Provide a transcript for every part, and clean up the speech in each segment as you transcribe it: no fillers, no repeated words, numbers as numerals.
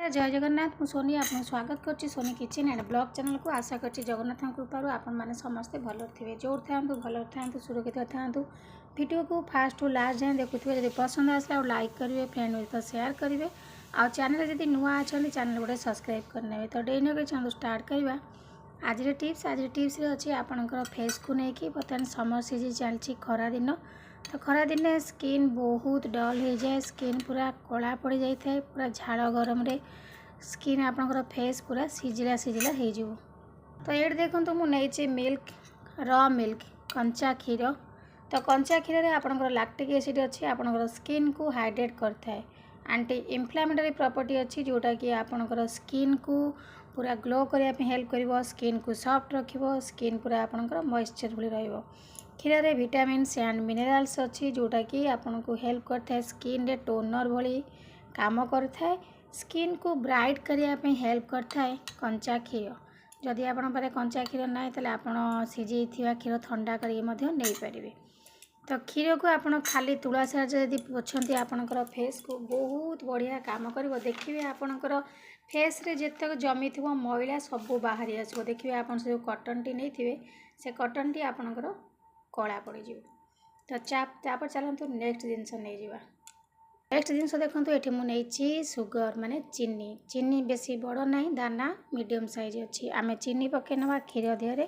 जय जगन्नाथ मु सोनी आपको स्वागत करछि Soni kitchen and blog channel को। आशा करछि जगन्नाथ कृपारू आपण माने समस्ते भल थे जोर था भल था सुरक्षित था। वीडियो को फास्ट टू लास्ट जाए देखुए जब पसंद आसला लाइक करेंगे फ्रेंड सहित शेयर करेंगे आ चैनल जब नुआ अच्छा चैनल गोटे सब्सक्राइब करने तो डेली नगे चाहूँ स्टार्ट करवा। आज टिप्स अच्छी आपणकर फेस को लेकिन बर्तमान समर सीजन चलती खरा दिन तो खरा दिन स्किन बहुत डल हो जाए स्किन पूरा कला पड़ जाए पूरा झाड़ गरम रे स्किन आपणकर फेस पूरा सिझिला हो। तो ये देखो मुझे मिल्क र मिल्क कंचा क्षीर तो कंचा क्षीर में आपणकर लैक्टिक एसिड अच्छी आपणकर स्किन को हाइड्रेट करता है एंटी इन्फ्लेमेटरी प्रॉपर्टी अच्छी जोटा कि आपणकर स्किन को पूरा ग्लो करने हेल्प कर स्किन को सॉफ्ट रखिबो स्किन पूरा आपणकर मॉइस्चर भली रहिबो। क्षीर में विटामिन्स एंड मिनरल्स अच्छी जोटा कि आपन को हेल्प करता है स्किन रे टोनर भली काम करता है स्किन को ब्राइट करने हेल्प करता है कंचा क्षीर। जदि आपन पारे कंचा क्षीर ना तो आपन सिझे क्षीर ठंडा करके पारे। तो क्षीर को आपन खाली तुला साहाଯ୍य यदि पोछंती आपनकर फेस को बहुत बढ़िया काम करिवो। देखिए आपनकर फेस रे जेतक जमी थिवो मैला सब बाहरी आसो। देखिए आपन से कॉटन टी नहीं थिवे से कॉटन टी आपनकर कला पड़ जाए। तो तापर चलतु नेक्स्ट जिनस नहीं जावा। नेक्स्ट जिनस देखो ये मुझे सुगर माने चीनी बेसी बड़ ना दाना मीडियम साइज अच्छी आम चीनी पकई ना क्षीर देहरे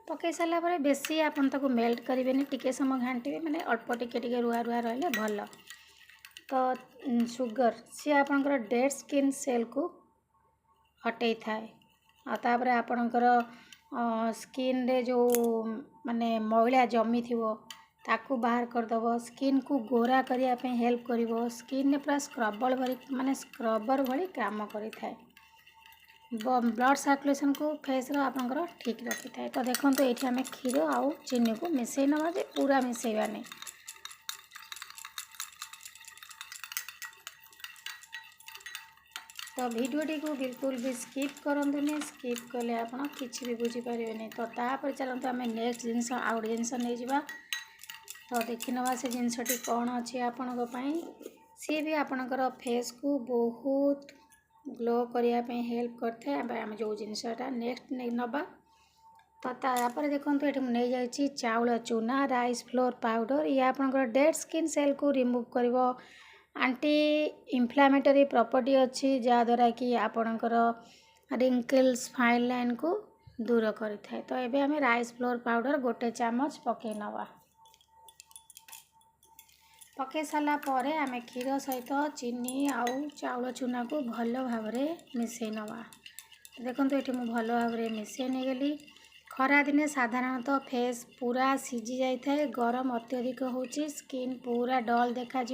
पकई सारापर बेसी आपन ताको मेल्ट करेंगे टिके समय घाटे मैंने अल्प टिके रुआ रुआ रही भल। तो सुगर सी आपनकर डेड स्किन सेल को हटई थाए आपर आपणकर स्किन रे जो माने मैला जमी थिवो ताकू बाहर करदेव स्किन को गोरा करने हेल्प कर स्किन ने पूरा स्क्रबर भरी माने स्क्रबर भली काम करें ब्लड सर्कुलेशन को फेस आपंकर ठीक रखी थाए। तो देखो तो ये आम क्षीर आउ चीनी को मिसई नवा जे पूरा मिसईवा नहीं। तो वीडियोटी को बिल्कुल भी स्किप करंतुनी स्किप कले आपन किसी भी बुझी पारे नहीं। तो तापर चलते आम नेक्स्ट जिनस आउ जिनस नहीं जावा। तो देखी नवा से जिनसटी कौन अच्छी आपण सी भी आपणकर फेस को बहुत ग्लो करने हेल्प करते हैं आम जो जिनसटा नेक्स्ट नहीं नवा। तो तापर देखो ये नहीं जाइए चाउल चूना राइस फ्लोर पाउडर ये आपणकर डेड स्किन सेल को रिमूव कर एंटी इन्फ्लेमेटरी प्रॉपर्टी अच्छी जहाँद्वारा कि आपणकर रिंकल्स फाइन लाइन को दूर करें। तो ये आम राइस फ्लोर पाउडर गोटे चामच पकई नवा। पकई सारा पर आम क्षीर सहित चीनी आउ चाउल चूना को भल भाव मिसई नवा। देखो ये मुझे भल भाव मिसई नहीं गली। खरा दिने साधारणतः फेस पूरा सिझी जाए गरम अत्यधिक होची स्किन पूरा डल देखा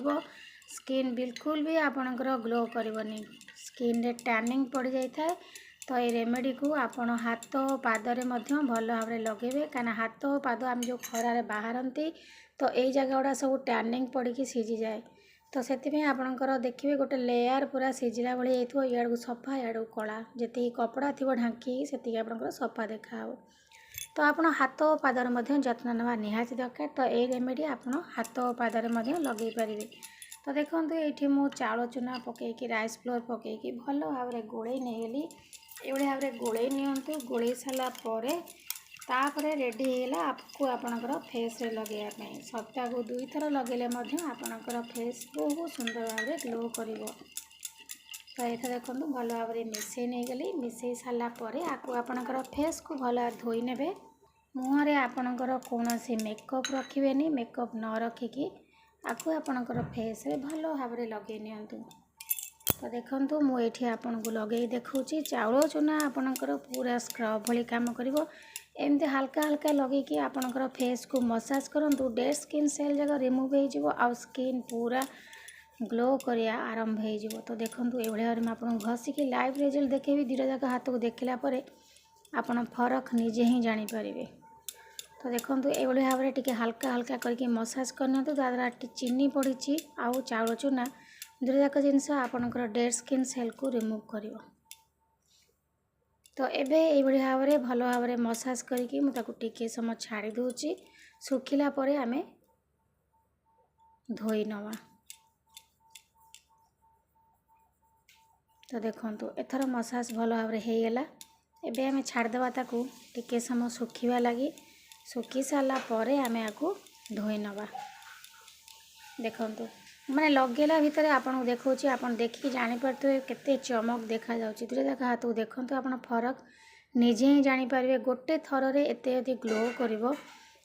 स्किन बिल्कुल भी आपणकर ग्लो करनी स्किन रे टैनिंग पड़ जाए। तो ये रेमेडी को आपण हाथ पादरे भल भाव लगे कहीं हाथ पाद आम जो खरारे बाहरती तो यही जगह गुड़ा सब टैनिंग पड़ी सिझी जाए। तो से आपणकर देखिए गोटे लेयर पूरा सिझिला भाई इड़ को सफा इड़ को कला जी कपड़ा थी ढांकी से आपणकर सफा देखा। तो आप हाथ पादर जत्न नेवा निहाती दरकार। तो ये रेमेडी आप हाथ पादर लगे पारे। तो देखो ये मुझे चाउल चूना पकईकि राइस फ्लोर पकईकि भल भाव गोले नहीं गली ये भाव गोले नियंतु गोले सारापर तापर रेडी है आपको आपणकर फेस रे लगे सप्ताह को 2 थर लगे आपणकर फेस बहुत सुंदर भाव ग्लो कर। तो ये देखो भल भाव मिसई नहीं गली मिसई सारापर आपको आपणकर फेस को भल धोई ने मुहरे आपणकर कौन मेकअप रखिए मेकअप न रखिकी आपको आपणकर फेस रे भल भाव लगे नियंतु। तो देखो मुझे आपन को लगे देखुची चाउल चूना आपणकर पूरा स्क्रब भली काम करिवो। एमती हल्का हल्का लगे कि आपणकर फेस को मसाज करंतु डेड स्किन सेल जगह रिमूव हो आ स्किन पूरा ग्लो करिया आरंभ हो। तो देखो ये भाव आपको घसिकी लाइव रिजल्ट देखेबी दुटा जाक हाथ को देखला परे आपन फरक निजे ही जानी पारिबे। तो देखो ये भाव में टिके हल्का हल्का करके मसाज करनी द्वारा चीनी पड़ी आउ चाउल चूना दुटा जाक जिनस आपणकर डेड स्किन सेल को रिमूव कर। तो एबे ये भाव में भल भाव में मसाज करके मुझे समय छाड़ी दूची सुखिला परे आमे धोई नवा। तो देखंतु एथर मसाज भल भाव हो गला। एबे आमे छाड़देवा ताकू टिके समय सुखिबा लगी। सुखी सारा पर आमे आकू धोई नवा। देखंतु माने लगेला भितर आपन देखौची, आपन देखि जानि परथु केते चमक देखा जाउची। धीरे देखा हाथ देखंतु आपन फरक निजे ही जानि पारिबे। गोटे थर रे एते यदि ग्लो करिवो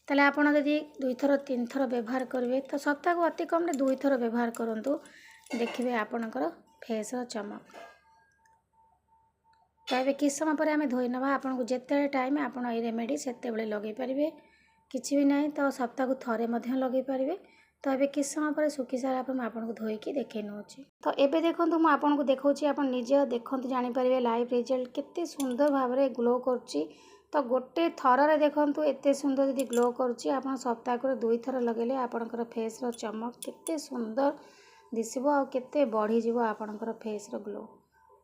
ताले आपन यदि 2 थर 3 थर व्यवहार करिवे तो सप्ताह को अति कम रे 2 थर व्यवहार करंतु, देखिबे आपनकर फेस रो चमक। तो एबे किस समय पर आमे धोई नवा। आपन को जेते टाइम आपन ए रेमेडी सेते बेले लगे पारिबे। किछि भी नहीं तो सप्ताह को थरे मध्य लगे पारिबे। तो एबे किस समय पर सुखी सारा पर आपन को धोई की देखे नउची। तो एबे देखंतु म आपन को देखौची, आपन निजे देखंतु जानि पारिबे लाइव रिजल्ट केते सुंदर भाव रे ग्लो करची। तो गोटे थर रे देखंतु एते सुंदर यदि ग्लो करची, आपन सप्ताह को 2 थर लगेले आपनकर फेस रो चमक केते सुंदर दिसिबो आ केते बढ़ी जिवो आपनकर फेस रो ग्लो।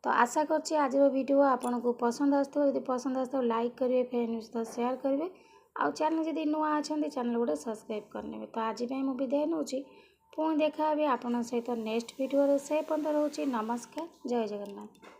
तो आशा करछि आज वीडियो आपन को पसंद आस्तो। यदि पसंद आस्तो लाइक करिवे, फ्रेंड सहित शेयर करिवे। आ चैनल जदि नुआ अछंती चैनल गोटे सब्सक्राइब करनेबे। तो आज पई मु विदाय नउची। पुणी देखा हेबे आपन सहित नेक्स्ट वीडियो रे। से पंत रहउची। नमस्कार, जय जगन्नाथ।